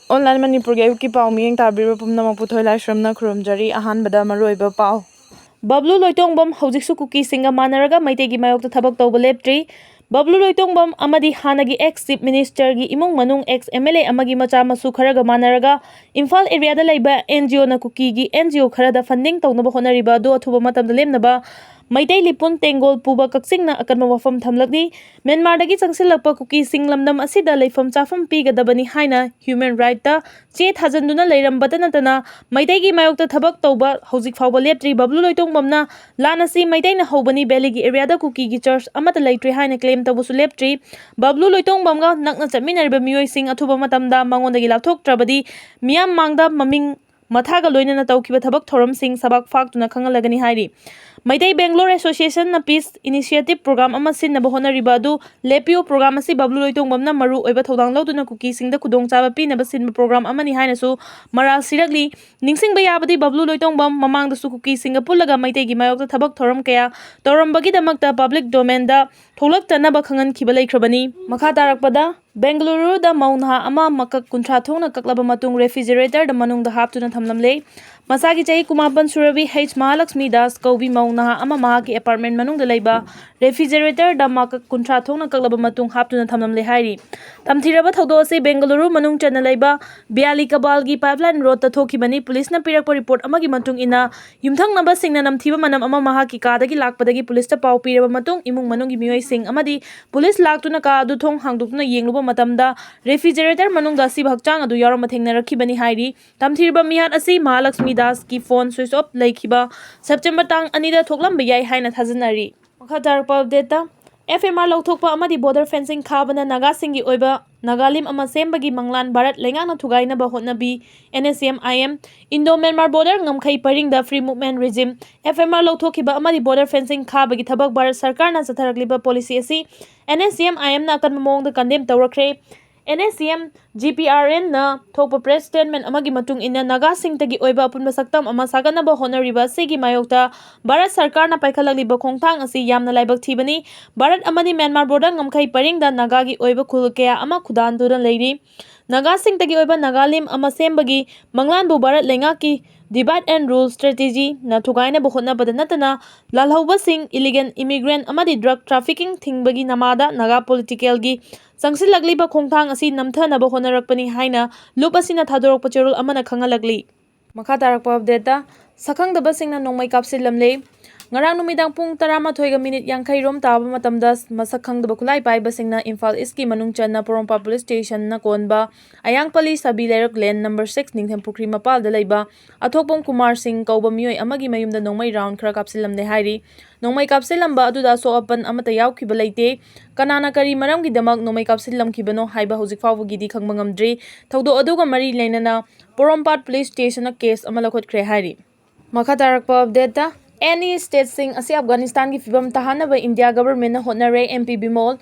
Online Manipuri ayuki pau miyeng tabiro pumnamang puthoi laisramna khurumjari ahanbada maruoiba pau. Bablu Loitongbam hojiksu Kuki singa manaraga maitegi mayokta thabak tawba leptri. Bablu Loitongbam amadi hanagi ex chief minister gi imung manung ex MLA amagi macha masu kharaga manaraga Imphal area da laiba NGO na Kuki gi NGO kharada funding tawnaba honariba do athuba matamda lemnaba Maitai Lipun Tengol Puba Kaksingna akan wafam thamlakni Myanmar dagi changsilakpa Kuki singlamdam asida leifam chafam pigadabani haina human right ta che thajanduna leirambada natana Maitai gi mayokta thabak tawba hojik fawba leptri Bablu Loitongbamna lanasi Maitai na hobani Valley gi area da Kuki gi church amata leitri haina claim tabusu leptri Bablu Loitongbamga nakna chaminariba miyoi sing athuba matamda mangondagi lapthoktrabadi miyam mangda maming mathaga loinana tawkiba thabak thoram sing sabak faktuna khangalagani hairi Maitai Bangalore Association na Peace Initiative Program ama sinna bahonariba adu lepio program asi Bablu Loitongbamna maru oiba thodang lauduna Kuki singda khudongchaba pinaba sinba program amani hainasu maral siragli ningsingba yabadi Bablu Loitongbam mamangda su Kuki singa pullaga Maitai gi mayokta thabak thoram kaya tawrambagi damakta public domain da tholaktanaba khangan khiba leikrabani makha tarakpada Bengaluru da maunha ama makak kunthra thongna kaklaba matung refrigerator da manungda haptuna thamlamle Masagi chahi kumapan surabi H Mahalakshmi Das Kaubi maunha ama mahaki apartment manungda leiba refrigerator da makak kunthra thongna kaklaba matung haptuna thamlamle hairi tamthiraba thodo ase Bengaluru manung chana leiba Biali Kabalgi pipeline road ta thokibani police na pirakpa report amagi matung ina yumthang namba singna namthiba manam ama mahaki kadagi lakpadagi police ta pau piraba matung imung manungi miyoi sing amadi police laktuna ka adu thong hangdukna yengluba matamda refrigerator manungda si bhakchang adu yaram mathengna rakhibani hairi tamthirba mihat asi Mahalakshmi Das ki phone switch off laikhiba September tang anida thoklam bayai haina thajanari makha tarpa update FMR lauthokpa amadi border fencing khabana naga singi oiba nagalim ama sembagi manglan Bharat lengana thugaina ba hotnabi NSM IM Indo Myanmar border ngamkhai paring da free movement regime FMR lauthokiba amadi border fencing khabagi thabak Bharat sarkar na chatharakliba policy asi NSM IM na kan mong da condemn tawrakre NSM GPRN na thokpa press statement amagi matung ina naga singtagi oiba apunba saktam ama saganaba honariba segi mayokta Bharat sarkar na paikhalakliba khongthang asi yamna laibak thibani Bharat amadi Myanmar border ngamkhai paring da naga gi oiba khul kaya ama khudan duran leiri naga singtagi oiba nagalim ama sembagi manglan bu Bharat lenga ki divide and rule strategy na thugaina bokhotna badanatana lalhauba sing illegal immigrant amadi drug trafficking thingbagi namada naga political gi changsilagliba khongthang asi namthanaba honarakpani haina lup asina thadorokpa cherol amana khangalagli makha tarakpa update Sakhangdabasingna Nongmei Kapsillakhre ngarang numidang pung 11:50 rom taba matamda masak khangdaba khulai paibasingna Imphal East ki manung channa Porompa police station na konba Ayangpali Sabi Lerak Lane number 6 Ningthem Pukri Mapal da leiba Athokpom Kumar Singh kauba miyoi amagi mayumda Nongmei round khara kapsillamne hairi Nongmei kapsillamba aduda so apan amata yaukhiba leite kanana kari maramgi damak Nongmei kapsillamkhibano haiba hojik fawbagi di khangba ngamdri thaudo aduga mari leinana Porompat police station na case ama lakhotkre hairi makha tarakpa update Any state sing asi Afghanistan ki fibam tahanaba India government na honare MP Bimol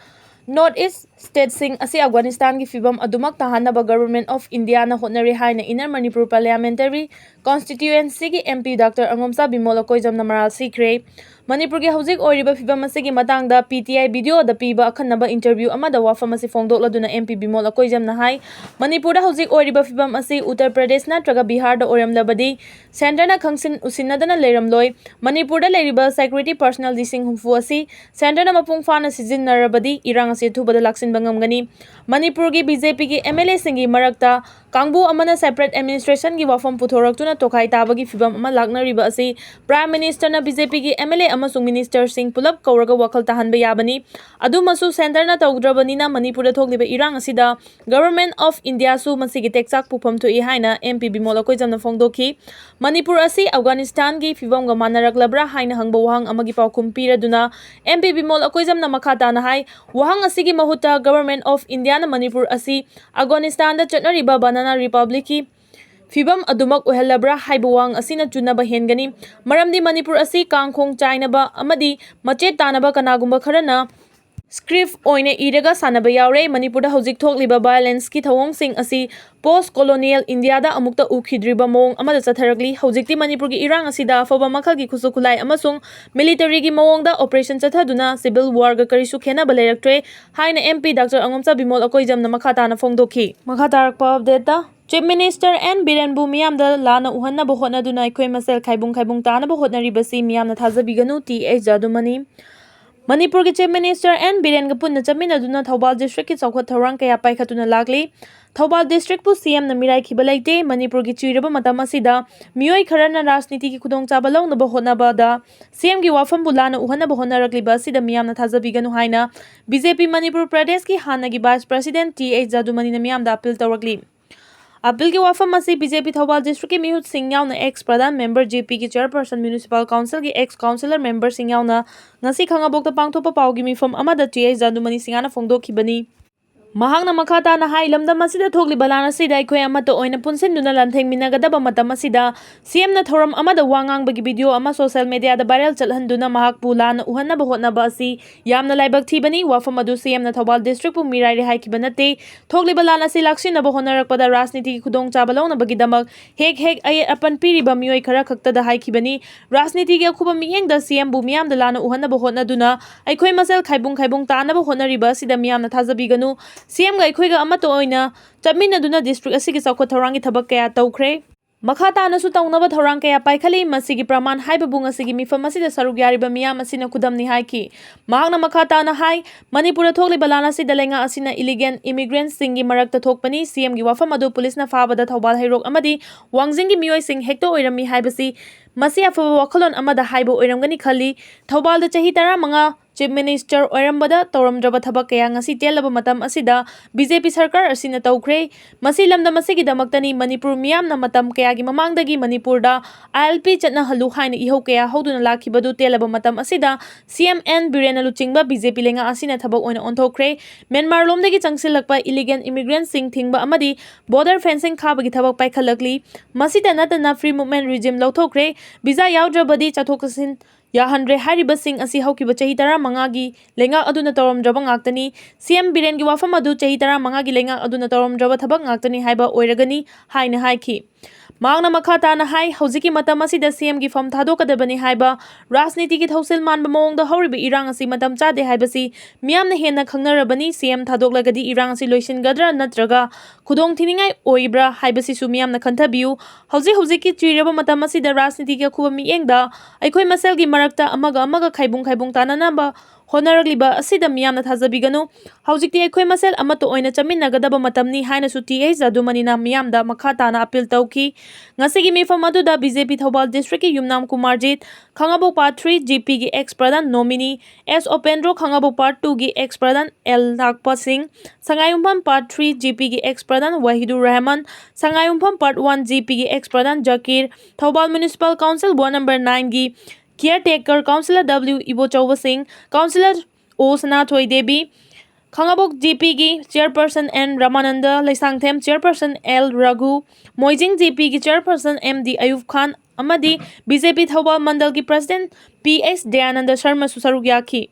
North East state sing asi Afghanistan ki fibam adumak tahanaba government of India na honare haina Inner Manipur parliamentary constituency ki MP Dr. Angomsa Bimol koijam namaral sikre Manipur ki hojik oiriba fibam asigi matangda PTI video da piba akhanaba interview amada wafam asi fongdokladuna MP Bimol koijam na hai Manipur da hojik oiriba fibam asi Uttar Pradesh na traga Bihar da oramlabadi center na khangsin usinadana leiramloi Manipur da leiriba security personnel dising humfu asi center na mapung fana sijinnarabadi irang asi thubada laksin bangamgani Manipur gi BJP gi MLA singi marakta kangbu amana separate administration gi wafam puthoraktuna tokai tabagi fibam ama laknariba asi prime minister na BJP gi MLA amasung minister sing pulap kauraga wakhal tahanba yabani adu masu center na tawdrabani na Manipur da thokliba irang asida government of India su masigi teksak pufam thoi haina MP Bimol koijamna fongdokhi Manipur asi Afghanistan gi fibam ga manaraklabra haina hangba wahang amagi paukum piraduna MP Bimol koijamna makhata na hai wahang asigi mahuta government of India na Manipur asi Afghanistan da chatnariba banana republic ki Fibam adumak uhelabra haibawang asina chunaba hengani maramdi Manipur asi kangkhong chainaba amadi machet tanaba kanagumba kharana script oine iraga sanaba yaure Manipur da hojik thokliba violence ki thawong sing asi post colonial India da amukta ukhidriba mong amada chatharakli hojikti Manipur gi irang asida foba makha gi khusukulai amasung military gi mawong da operation chathaduna civil war ga karisu khena baleraktre haina MP Dr. Angomsa Bimol akoijam na makha tana fongdokhi makha tarakpa update Chief Minister N. Birenbu miyamda lana uhanna bohona duna akhoi masel khaibung tana bohona ribasi miyamna thazabiganu T.H. Jadumani. Manipur ki Chief Minister N. Biren punna chamina duna Thoubal District ki chawkhat thorang kaya paikhatuna lagli. Thoubal District pu CM na mirai khibalaite Manipur ki chuiraba matam asida miyoi kharana rajniti ki khudong chaba launa bohona bada CM ki wafam bulana uhanna bohona rakliba asida miyamna thazabiganu haina BJP Manipur Pradesh ki hana ki Vice President T.H. Jadumani na miyamda appeal tawrakli. Appeal ki wafam masi BJP Thoubal District ki mihut sing yauna ex Pradhan Member JP ki Chairperson Municipal Council ki ex Councillor Member sing yauna ngasi khangabokta pangthopa pawgi mifam amada T.H. Jadumani singana phongdokhibani. Mahangna makha tana hai lamdam asida thokliba lana sida akhoi amata oina punsinduna lanthengminagadaba matam asida CM na thoram amada wangangbagi video ama social media da viral chalhanduna mahakpu lana uhanna hotnaba asi yamna laibak thibani wafam adu CM na Thoubal District pu mirai hai kibanate thokliba lana si laksinaba honarakpada rajniti ki khudong chabalawna bagidamak hek ay apan piriba mioi khara khakta da hai kibani rajniti gi akhuba miyeng da CM bu miyam da lana uhanna hotna duna akhoi masel khaibung tanaba honariba sida miyamna thazabiganu CM ga akhoi amato oina chamina duna district asigi chawkhat thorangi thabak kaya tawkhre makha tana su tawnaba thorang kaya paikhali masigi praman haibabung asigi mifam asida saruk yariba miyam asina khudamni haiki mahangna makha tana hai Manipur thokli balana sida lenga asina illegal immigrants singi marakta thokpani CM gi wafam adu police na fabada Thoubal hairok amadi wangjing gi miyoi sing hekto oirami haibasi masi afaba wakhalon amada haibo oiramgani khali Thoubal da chahi 15 Chief Minister oirambada tawramdraba thabak kaya ngasi telaba matam asida BJP sarkar asina tawkhre masi lamda masigi damaktani Manipur miyamna matam kaya gi mamangdagi Manipur da ILP chatna halu haina ihau kaya hoduna lakhibadu telaba matam asida CMN Birena luchingba BJP lenga asina thabak oina onthokre Myanmar lomdagi changsilakpa illegal immigrants sing thingba amadi border fencing khabagi thabak paikhalakli masida natana free movement regime lauthokre visa yaudrabadi chathokasin Yahandre hariba sing asi haukiba chahi 15 gi lenga aduna tawramdraba ngaktani CM Biren gi wafam adu chahi 15 gi lenga aduna tawramdraba thabak ngaktani haiba oiragani haina haiki Mangna makha tana hai hojiki matam asida CM gi fam thadokadabani haiba rajniti gi thausil manba mawngda horiba irang asi matam chade haibasi miyamna henna khangnarabani CM thadoklagadi irang asi loisingadra natraga khudong thiningai oibra haibasi su miyamna khanthabiu hojiki chiraba matam asida rajniti gi khuba miyengda aikhoi masel gi marakta amaga khaibung tananaba honaragliba asida miyamna thazabiganu hojikti aikhoi masel amato oina chaminagadaba matamni haina su T.H. Jadumani na miyamda makha tana appeal tawki ngasigi mifam aduda BJP Thoubal District ki Yumnam Kumarjit Khangabok Part 3 GP gi ex Pradhan nominee S. Opendro Khangabok Part 2 gi ex Pradhan L. Nakpa Singh Sangayumpham Part 3 GP gi ex Pradhan Wahidur Rahman Sangayumpham Part 1 GP gi ex Pradhan Jakir Thoubal Municipal Council Ward number 9 gi Caretaker Councillor W. Ibo Chauba Singh Councillor O. Sanathoi Devi Khangabok GP gi Chairperson N. Ramananda Laisangthem Chairperson L. Raghu Moijing GP gi Chairperson M.D. Ayub Khan amadi BJP Thoubal Mandal ki President P.S. Dayananda Sharma su saruk yaki